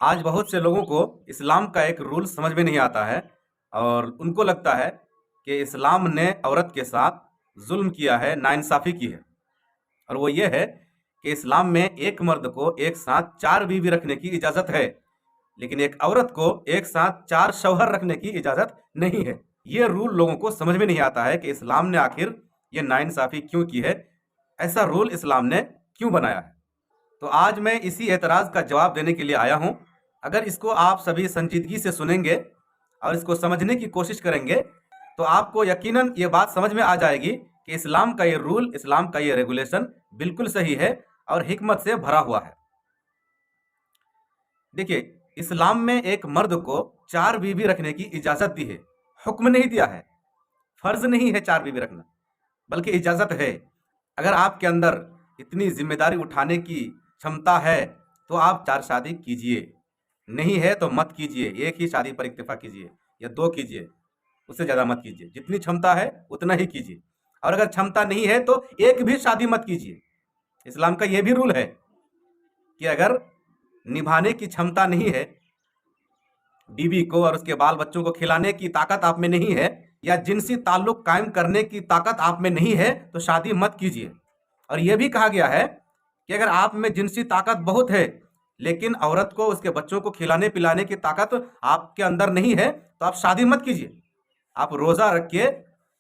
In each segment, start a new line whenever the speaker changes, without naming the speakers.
आज बहुत से लोगों को इस्लाम का एक रूल समझ में नहीं आता है और उनको लगता है कि इस्लाम ने औरत के साथ जुल्म किया है, नाइंसाफ़ी की है। और वो ये है कि इस्लाम में एक मर्द को एक साथ 4 बीवी रखने की इजाज़त है, लेकिन एक औरत को एक साथ 4 शौहर रखने की इजाज़त नहीं है। ये रूल लोगों को समझ में नहीं आता है कि इस्लाम ने आखिर ये नाइंसाफ़ी क्यों की है, ऐसा रूल इस्लाम ने क्यों बनाया है। तो आज मैं इसी एतराज़ का जवाब देने के लिए आया हूँ। अगर इसको आप सभी संजीदगी से सुनेंगे और इसको समझने की कोशिश करेंगे तो आपको यकीनन ये बात समझ में आ जाएगी कि इस्लाम का ये रूल, इस्लाम का ये रेगुलेशन बिल्कुल सही है और हिकमत से भरा हुआ है। देखिए, इस्लाम में एक मर्द को 4 बीवी रखने की इजाज़त दी है, हुक्म नहीं दिया है, फ़र्ज़ नहीं है 4 बीवी रखना, बल्कि इजाज़त है। अगर आपके अंदर इतनी जिम्मेदारी उठाने की क्षमता है तो आप 4 शादी कीजिए, नहीं है तो मत कीजिए। एक ही शादी पर इक्तिफा कीजिए या 2 कीजिए, उससे ज़्यादा मत कीजिए। जितनी क्षमता है उतना ही कीजिए, और अगर क्षमता नहीं है तो एक भी शादी मत कीजिए। इस्लाम का यह भी रूल है कि अगर निभाने की क्षमता नहीं है, बीवी को और उसके बाल बच्चों को खिलाने की ताकत आप में नहीं है, या जिनसी ताल्लुक कायम करने की ताकत आप में नहीं है, तो शादी मत कीजिए। और यह भी कहा गया है कि अगर आप में जिनसी ताकत बहुत है लेकिन औरत को उसके बच्चों को खिलाने पिलाने की ताकत आपके अंदर नहीं है, तो आप शादी मत कीजिए। आप रोज़ा रखिए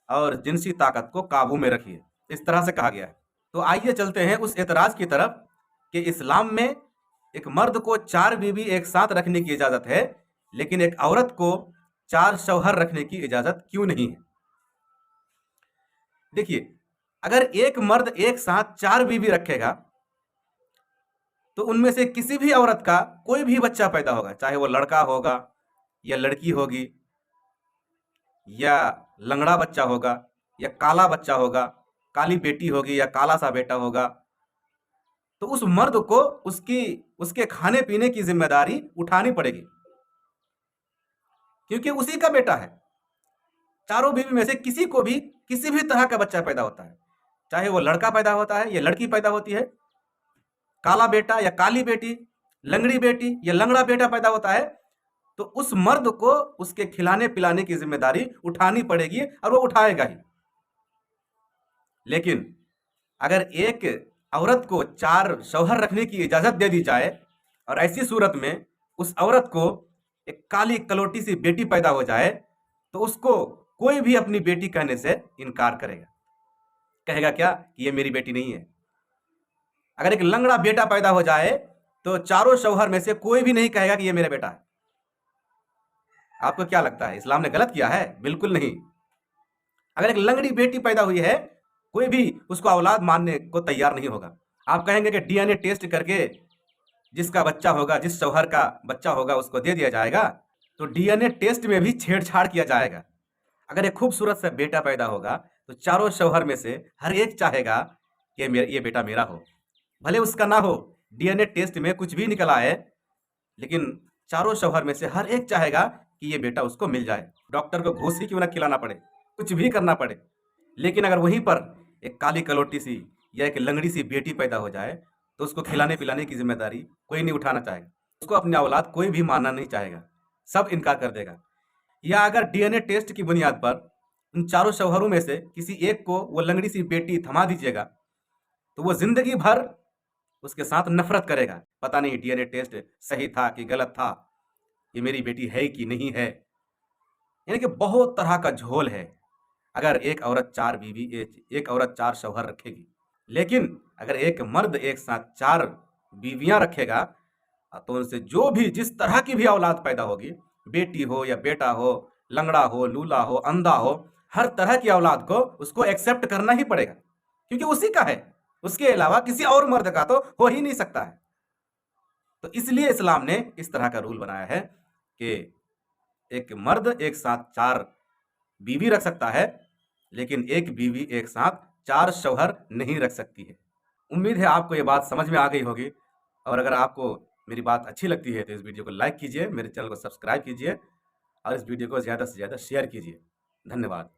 और जिनसी ताकत को काबू में रखिए। इस तरह से कहा गया है। तो आइए चलते हैं उस एतराज़ की तरफ कि इस्लाम में एक मर्द को 4 बीवी एक साथ रखने की इजाज़त है, लेकिन एक औरत को 4 शौहर रखने की इजाज़त क्यों नहीं है। देखिए, अगर एक मर्द एक साथ 4 बीवी रखेगा तो उनमें से किसी भी औरत का कोई भी बच्चा पैदा होगा, चाहे वो लड़का होगा या लड़की होगी, या लंगड़ा बच्चा होगा या काला बच्चा होगा, काली बेटी होगी या काला सा बेटा होगा, तो उस मर्द को उसके खाने पीने की जिम्मेदारी उठानी पड़ेगी, क्योंकि उसी का बेटा है। चारों बीवी में से किसी को भी किसी भी तरह का बच्चा पैदा होता है, चाहे वो लड़का पैदा होता है या लड़की पैदा होती है, काला बेटा या काली बेटी, लंगड़ी बेटी या लंगड़ा बेटा पैदा होता है, तो उस मर्द को उसके खिलाने पिलाने की जिम्मेदारी उठानी पड़ेगी और वो उठाएगा ही। लेकिन अगर एक औरत को 4 शौहर रखने की इजाज़त दे दी जाए और ऐसी सूरत में उस औरत को एक काली कलोटी सी बेटी पैदा हो जाए, तो उसको कोई भी अपनी बेटी कहने से इनकार करेगा। कहेगा क्या कि ये मेरी बेटी नहीं है। अगर एक लंगड़ा बेटा पैदा हो जाए तो चारों शौहर में से कोई भी नहीं कहेगा कि ये मेरा बेटा है। आपको क्या लगता है, इस्लाम ने गलत किया है? बिल्कुल नहीं। अगर एक लंगड़ी बेटी पैदा हुई है, कोई भी उसको औलाद मानने को तैयार नहीं होगा। आप कहेंगे कि डीएनए टेस्ट करके जिसका बच्चा होगा, जिस शौहर का बच्चा होगा, उसको दे दिया जाएगा। तो डीएनए टेस्ट में भी छेड़छाड़ किया जाएगा। अगर एक खूबसूरत सा बेटा पैदा होगा तो चारों शौहर में से हर एक चाहेगा कि ये बेटा मेरा हो, भले उसका ना हो। डीएनए टेस्ट में कुछ भी निकल आए, लेकिन चारों शौहर में से हर एक चाहेगा कि ये बेटा उसको मिल जाए। डॉक्टर को घूस ही क्यों ना खिलाना पड़े, कुछ भी करना पड़े। लेकिन अगर वहीं पर एक काली कलोटी सी या एक लंगड़ी सी बेटी पैदा हो जाए तो उसको खिलाने पिलाने की जिम्मेदारी कोई नहीं उठाना चाहेगा। उसको अपनी औलाद कोई भी मानना नहीं चाहेगा, सब इनकार कर देगा। या अगर डीएनए टेस्ट की बुनियाद पर उन चारों शौहरों में से किसी एक को वो लंगड़ी सी बेटी थमा दीजिएगा, तो वो जिंदगी भर उसके साथ नफरत करेगा। पता नहीं डीएनए टेस्ट सही था कि गलत था, ये मेरी बेटी है कि नहीं है। यानी कि बहुत तरह का झोल है अगर एक औरत 4 बीवी, एक औरत 4 शौहर रखेगी। लेकिन अगर एक मर्द एक साथ 4 बीवियां रखेगा तो उनसे जो भी जिस तरह की भी औलाद पैदा होगी, बेटी हो या बेटा हो, लंगड़ा हो, लूला हो, अंधा हो, हर तरह की औलाद को उसको एक्सेप्ट करना ही पड़ेगा, क्योंकि उसी का है। उसके अलावा किसी और मर्द का तो हो ही नहीं सकता है। तो इसलिए इस्लाम ने इस तरह का रूल बनाया है कि एक मर्द एक साथ 4 बीवी रख सकता है, लेकिन एक बीवी एक साथ 4 शौहर नहीं रख सकती है। उम्मीद है आपको ये बात समझ में आ गई होगी, और अगर आपको मेरी बात अच्छी लगती है तो इस वीडियो को लाइक कीजिए, मेरे चैनल को सब्सक्राइब कीजिए और इस वीडियो को ज़्यादा से ज़्यादा शेयर कीजिए। धन्यवाद।